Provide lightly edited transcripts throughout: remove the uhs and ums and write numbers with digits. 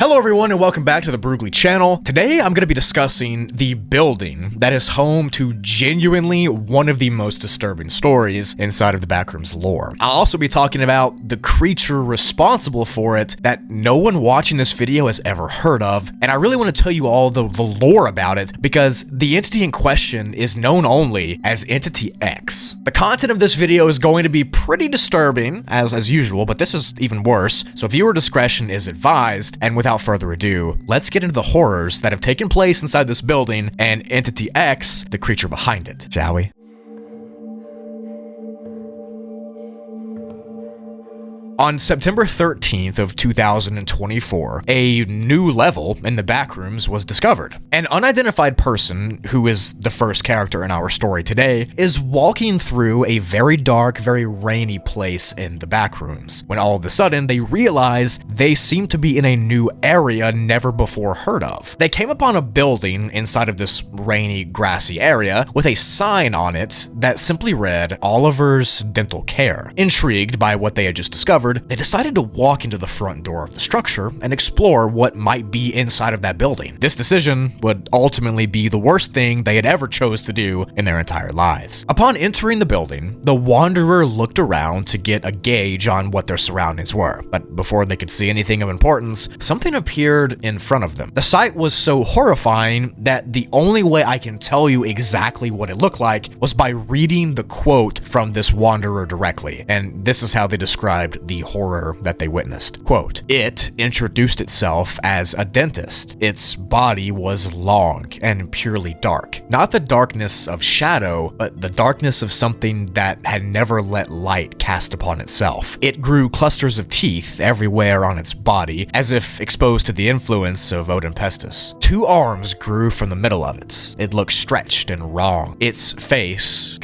Hello everyone and welcome back to the Brugly channel. Today I'm going to be discussing the building that is home to genuinely one of the most disturbing stories inside of the Backrooms lore. I'll also be talking about the creature responsible for it that no one watching this video has ever heard of, and I really want to tell you all the lore about it because the entity in question is known only as Entity X. The content of this video is going to be pretty disturbing as usual, but this is even worse, so viewer discretion is advised, and without further ado, let's get into the horrors that have taken place inside this building and Entity X, the creature behind it, shall we? On September 13th of 2024, a new level in the Backrooms was discovered. An unidentified person, who is the first character in our story today, is walking through a very dark, very rainy place in the Backrooms, when all of a sudden they realize they seem to be in a new area never before heard of. They came upon a building inside of this rainy, grassy area with a sign on it that simply read, Oliver's Dental Care. Intrigued by what they had just discovered, they decided to walk into the front door of the structure and explore what might be inside of that building. This decision would ultimately be the worst thing they had ever chose to do in their entire lives. Upon entering the building, the Wanderer looked around to get a gauge on what their surroundings were, but before they could see anything of importance, something appeared in front of them. The sight was so horrifying that the only way I can tell you exactly what it looked like was by reading the quote from this Wanderer directly, and this is how they described the horror that they witnessed. Quote, "It introduced itself as a dentist. Its body was long and purely dark. Not the darkness of shadow, but the darkness of something that had never let light cast upon itself. It grew clusters of teeth everywhere on its body, as if exposed to the influence of Odin Pestis. 2 arms grew from the middle of it. It looked stretched and wrong. Its face,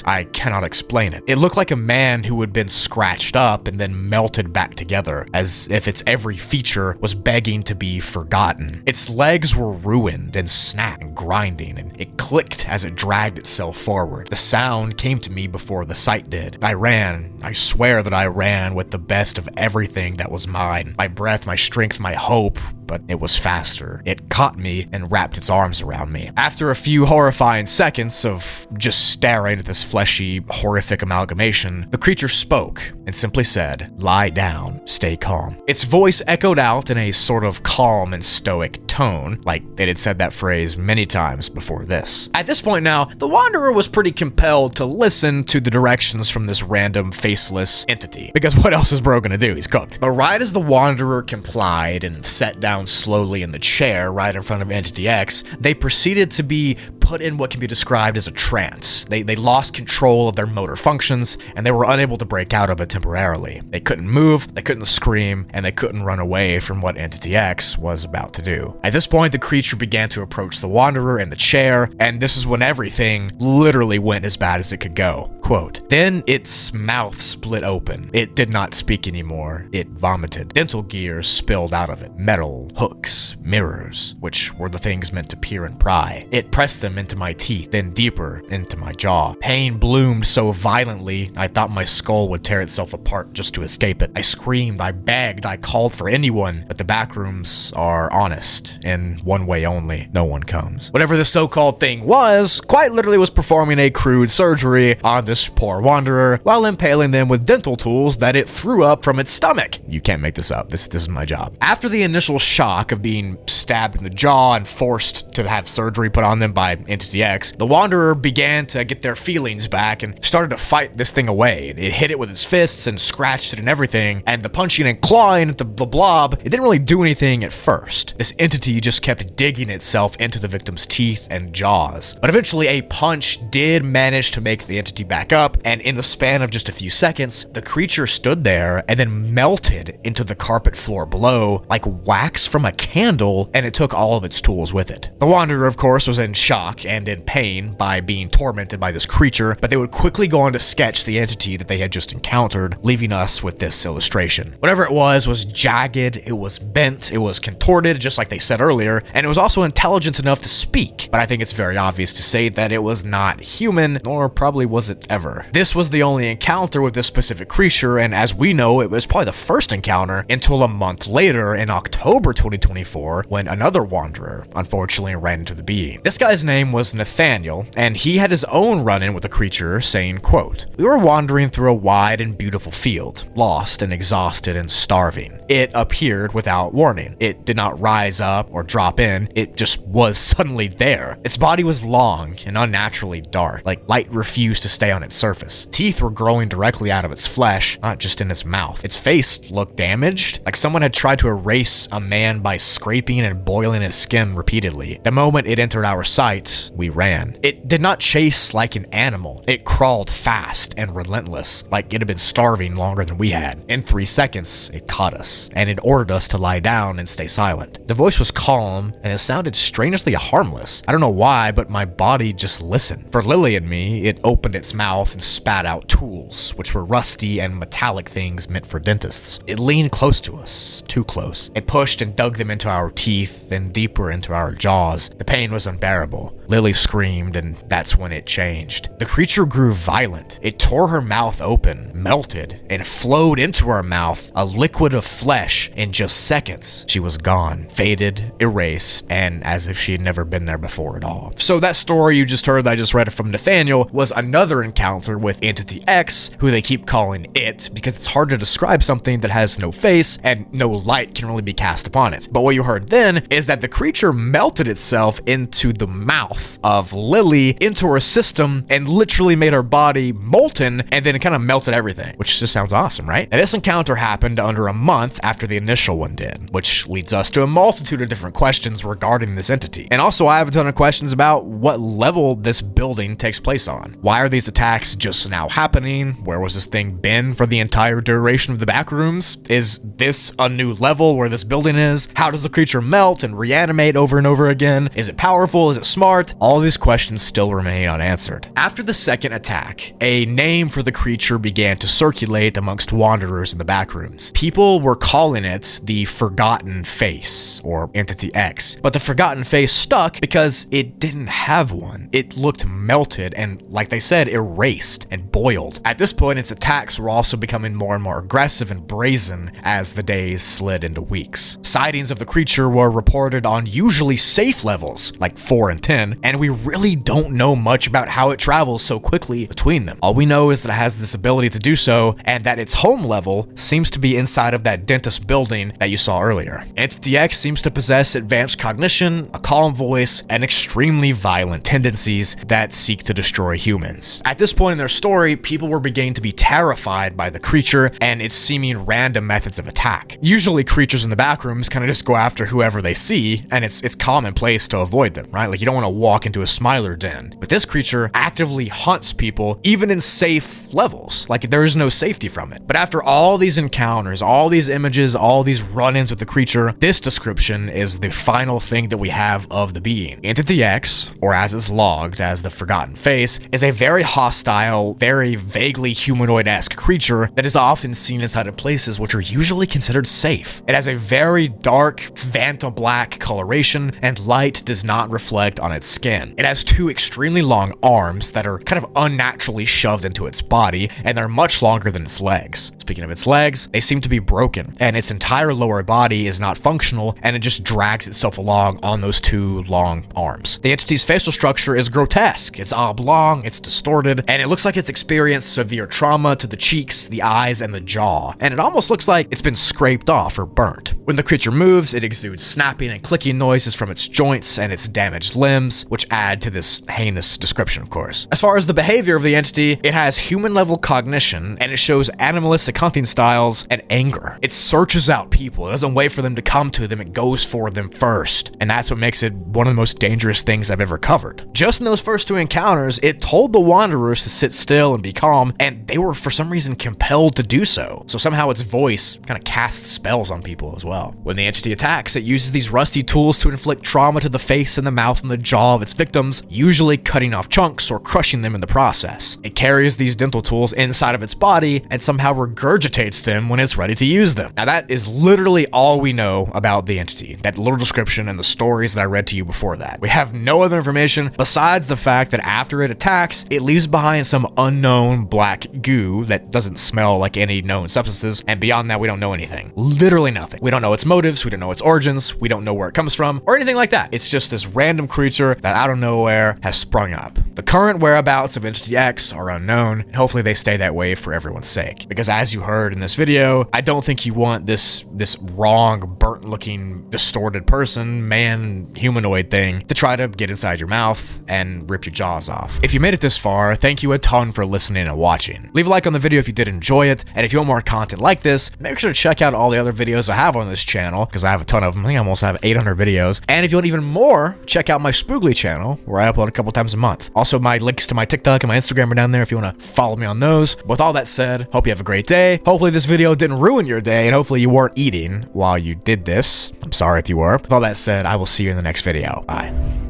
I cannot explain it. It looked like a man who had been scratched up and then melted back together, as if its every feature was begging to be forgotten. Its legs were ruined and snapped and grinding, and it clicked as it dragged itself forward. The sound came to me before the sight did. I ran. I swear that I ran with the best of everything that was mine. My breath, my strength, my hope, but it was faster. It caught me and wrapped its arms around me. After a few horrifying seconds of just staring at this fleshy, horrific amalgamation, the creature spoke and simply said, 'Lie down, stay calm.' Its voice echoed out in a sort of calm and stoic tone, like it had said that phrase many times before this. At this point now, the Wanderer was pretty compelled to listen to the directions from this random, faceless entity, because what else is bro gonna do? He's cooked. But right as the Wanderer complied and sat down slowly in the chair right in front of Entity X, they proceeded to be put in what can be described as a trance. They lost control of their motor functions, and they were unable to break out of it temporarily. They couldn't move, they couldn't scream, and they couldn't run away from what Entity X was about to do. At this point, the creature began to approach the Wanderer in the chair, and this is when everything literally went as bad as it could go. Quote, "Then its mouth split open. It did not speak anymore. It vomited. Dental gear spilled out of it. Metal, hooks, mirrors, which were the things meant to peer and pry. It pressed them into my teeth, then deeper into my jaw. Pain bloomed so violently, I thought my skull would tear itself apart just to escape it. I screamed, I begged, I called for anyone, but the Backrooms are honest. In one way only, no one comes." Whatever the so-called thing was, quite literally was performing a crude surgery on this poor Wanderer while impaling them with dental tools that it threw up from its stomach. You can't make this up. This is my job. After the initial shock of being stabbed in the jaw and forced to have surgery put on them by Entity X, the Wanderer began to get their feelings back and started to fight this thing away. It hit it with its fists and scratched it and everything, and the punching and clawing at the blob, it didn't really do anything at first. This entity just kept digging itself into the victim's teeth and jaws. But eventually a punch did manage to make the entity back up, and in the span of just a few seconds, the creature stood there and then melted into the carpet floor below like wax from a candle and it took all of its tools with it. The Wanderer, of course, was in shock and in pain by being tormented by this creature, but they would quickly go on to sketch the entity that they had just encountered, leaving us with this illustration. Whatever it was jagged, it was bent, it was contorted, just like they said earlier, and it was also intelligent enough to speak, but I think it's very obvious to say that it was not human, nor probably was it ever. This was the only encounter with this specific creature, and as we know, it was probably the first encounter until a month later in October 2024, when another Wanderer unfortunately ran into the being. This guy's name was Nathaniel, and he had his own run-in with the creature, saying, quote, "We were wandering through a wide and beautiful field, lost and exhausted and starving. It appeared without warning. It did not rise up or drop in, it just was suddenly there. Its body was long and unnaturally dark, like light refused to stay on its surface. Teeth were growing directly out of its flesh, not just in its mouth. Its face looked damaged, like someone had tried to erase a man by scraping and boiling his skin repeatedly. The moment it entered our sight, we ran. It did not chase like an animal. It crawled fast and relentless, like it had been starving longer than we had. In 3 seconds, it caught us, and it ordered us to lie down and stay silent. The voice was calm, and it sounded strangely harmless. I don't know why, but my body just listened. For Lily and me, it opened its mouth and spat out tools, which were rusty and metallic things meant for dentists. It leaned close to us, too close. It pushed and dug them into our teeth and deeper into our jaws. The pain was unbearable. Lily screamed, and that's when it changed. The creature grew violent. It tore her mouth open, melted, and flowed into her mouth, a liquid of flesh. In just seconds, she was gone, faded, erased, and as if she had never been there before at all. So that story you just heard that I just read from Nathaniel was another encounter with Entity X, who they keep calling it because it's hard to describe something that has no face and no light can really be cast upon it. But what you heard then is that the creature melted itself into the mouth of Lily, into her system, and literally made her body molten, and then it kind of melted everything, which just sounds awesome, right? And this encounter happened under a month after the initial one did, which leads us to a multitude of different questions regarding this entity. And also I have a ton of questions about what level this building takes place on. Why are these attacks just now happening? Where was this thing been for the entire duration of the Backrooms? Is this a new level where this building is? How does the creature melt and reanimate over and over again? Is it powerful? Is it smart? All these questions still remain unanswered. After the second attack, a name for the creature began to circulate amongst wanderers in the Backrooms. People were calling it the Forgotten Face, or Entity X, but the Forgotten Face stuck because it didn't have one. It looked melted and, like they said, erased and boiled. At this point, its attacks were also becoming more and more aggressive and brazen as the days slid into weeks. Sightings of the creature were reported on usually safe levels, like 4 and 10, and we really don't know much about how it travels so quickly between them. All we know is that it has this ability to do so, and that its home level seems to be inside of that dentist building that you saw earlier. Entity X seems to possess advanced cognition, a calm voice, and extremely violent tendencies that seek to destroy humans. At this point in their story, people were beginning to be terrified by the creature and its seeming random methods of attack. Usually creatures in the Backrooms kind of just go after whoever they see, and it's commonplace to avoid them, right? Like you don't want to walk into a Smiler den. But this creature actively hunts people, even in safe levels. Like there is no safety from it. But after all these encounters, all these images, all these run-ins with the creature, this description is the final thing that we have of the being. Entity X, or as it's logged as the Forgotten Face, is a very hostile, very vaguely humanoid-esque creature that is often seen inside of places which are usually considered safe. It has a very dark, phantom black coloration, and light does not reflect on its skin. It has 2 extremely long arms that are kind of unnaturally shoved into its body, and they're much longer than its legs. Speaking of its legs, they seem to be broken, and its entire lower body is not functional, and it just drags itself along on those 2 long arms. The entity's facial structure is grotesque. It's oblong, it's distorted, and it looks like it's experienced severe trauma to the cheeks, the eyes, and the jaw, and it almost looks like it's been scraped off or burnt. When the creature moves, it exudes snapping and clicking noises from its joints and its damaged limbs, which add to this heinous description, of course. As far as the behavior of the entity, it has human-level cognition, and it shows animalistic specific hunting styles, and anger. It searches out people. It doesn't wait for them to come to them. It goes for them first. And that's what makes it one of the most dangerous things I've ever covered. Just in those first 2 encounters, it told the wanderers to sit still and be calm, and they were for some reason compelled to do so. So somehow its voice kind of casts spells on people as well. When the entity attacks, it uses these rusty tools to inflict trauma to the face and the mouth and the jaw of its victims, usually cutting off chunks or crushing them in the process. It carries these dental tools inside of its body and somehow regurgitates them when it's ready to use them. Now that is literally all we know about the entity, that little description and the stories that I read to you before that. We have no other information besides the fact that after it attacks, it leaves behind some unknown black goo that doesn't smell like any known substances, and beyond that we don't know anything. Literally nothing. We don't know its motives, we don't know its origins, we don't know where it comes from, or anything like that. It's just this random creature that out of nowhere has sprung up. The current whereabouts of Entity X are unknown, and hopefully they stay that way for everyone's sake. Because as you heard in this video, I don't think you want this wrong, burnt-looking, distorted person, man, humanoid thing to try to get inside your mouth and rip your jaws off. If you made it this far, thank you a ton for listening and watching. Leave a like on the video if you did enjoy it, and if you want more content like this, make sure to check out all the other videos I have on this channel, because I have a ton of them. I think I almost have 800 videos. And if you want even more, check out my Spoogly channel, where I upload a couple times a month. Also, my links to my TikTok and my Instagram are down there if you want to follow me on those. With all that said, hope you have a great day. Hopefully this video didn't ruin your day, and hopefully you weren't eating while you did this. I'm sorry if you were. With all that said, I will see you in the next video. Bye.